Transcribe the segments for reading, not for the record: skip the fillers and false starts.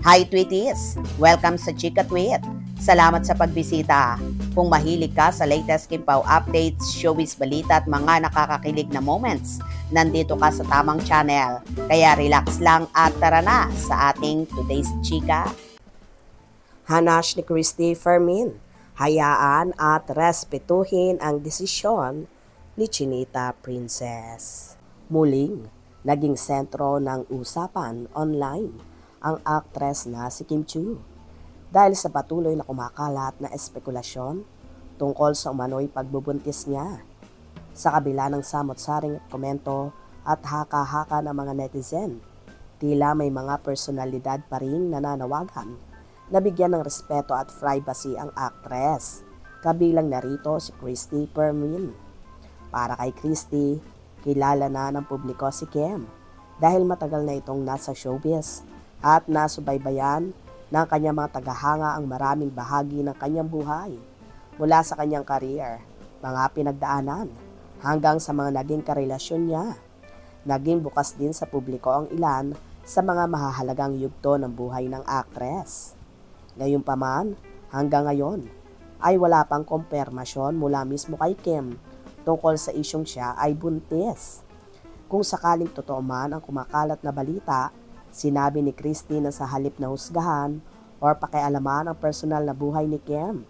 Hi Tweeties! Welcome sa Chika Tweet. Salamat sa pagbisita. Kung mahilig ka sa latest Kimpaw updates, showbiz balita at mga nakakakilig na moments, nandito ka sa tamang channel. Kaya relax lang at tara na sa ating today's Chika. Hanash ni Christy Fermin, hayaan at respetuhin ang desisyon ni Chinita Princess. Muling, naging sentro ng usapan online ang aktres na si Kim Chiu dahil sa patuloy na kumakalat na espekulasyon tungkol sa umano'y pagbubuntis niya. Sa kabila ng samot-saring komento at haka-haka ng mga netizen, tila may mga personalidad pa rin nananawagan na bigyan ng respeto at privacy ang aktres. Kabilang narito si Christy Fermin. Para kay Christy, kilala na ng publiko si Kim dahil matagal na itong nasa showbiz at nasubaybayan ng kanyang mga tagahanga ang maraming bahagi ng kanyang buhay mula sa kanyang career, mga pinagdaanan, hanggang sa mga naging karelasyon niya. Naging bukas din sa publiko ang ilan sa mga mahahalagang yugto ng buhay ng aktres. Gayunpaman, hanggang ngayon ay wala pang kumpirmasyon mula mismo kay Kim tungkol sa isyong siya ay buntis. Kung sakaling totoo man ang kumakalat na balita, sinabi ni Christy na sa halip na husgahan o pakialaman ang personal na buhay ni Kim,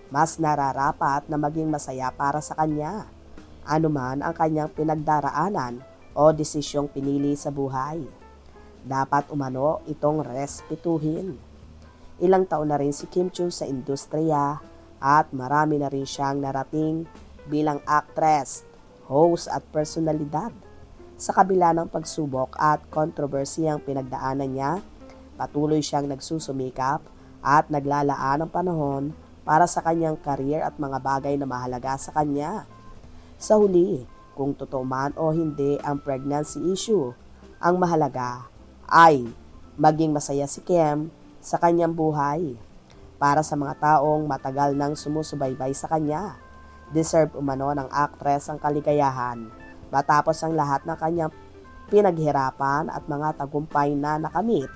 mas nararapat na maging masaya para sa kanya, anuman ang kanyang pinagdaraanan o desisyong pinili sa buhay. Dapat umano itong respetuhin. Ilang taon na rin si Kim Chiu sa industriya at marami na rin siyang narating bilang actress, host at personalidad. Sa kabila ng pagsubok at kontrobersiyang pinagdaanan niya, patuloy siyang nagsusumikap at naglalaan ng panahon para sa kanyang career at mga bagay na mahalaga sa kanya. Sa huli, kung totoo man o hindi ang pregnancy issue, ang mahalaga ay maging masaya si Kim sa kanyang buhay. Para sa mga taong matagal nang sumusubaybay sa kanya, deserve umano ng actress ang kaligayahan matapos ang lahat ng kanyang pinaghirapan at mga tagumpay na nakamit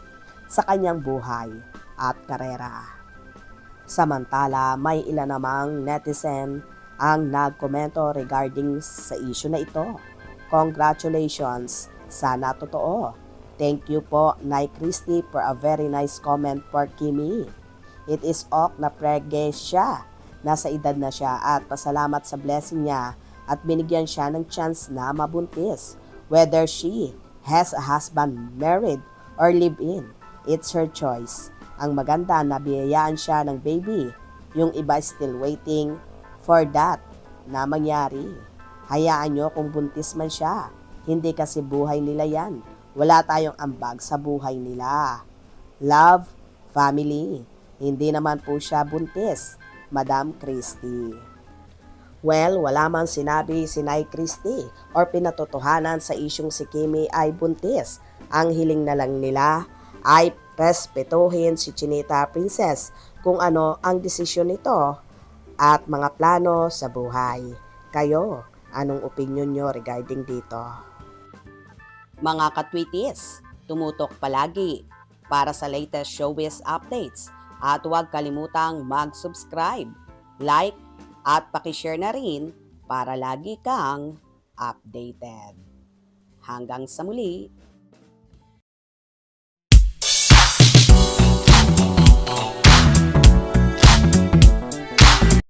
sa kanyang buhay at karera. Samantala, may ilan namang netizen ang nagkomento regarding sa issue na ito. Congratulations! Sana totoo. Thank you po, Nay Christy, for a very nice comment for Kimi. It is ok na prege siya. Nasa edad na siya at pasalamat sa blessing niya at binigyan siya ng chance na mabuntis. Whether she has a husband, married, or live-in, it's her choice. Ang maganda na biyayaan siya ng baby. Yung iba still waiting for that na mangyari. Hayaan nyo kung buntis man siya. Hindi kasi buhay nila yan. Wala tayong ambag sa buhay nila. Love, family. Hindi naman po siya buntis, Madam Christy. Well, wala man sinabi si Nay Christy or pinatotohanan sa isyong si Kimi ay buntis. Ang hiling na lang nila ay respetuhin si Chinita Princess kung ano ang desisyon nito at mga plano sa buhay. Kayo, anong opinion nyo regarding dito? Mga katwitis, tumutok palagi para sa latest showbiz updates at huwag kalimutang mag-subscribe, like, at pakishare na rin para lagi kang updated. Hanggang sa muli!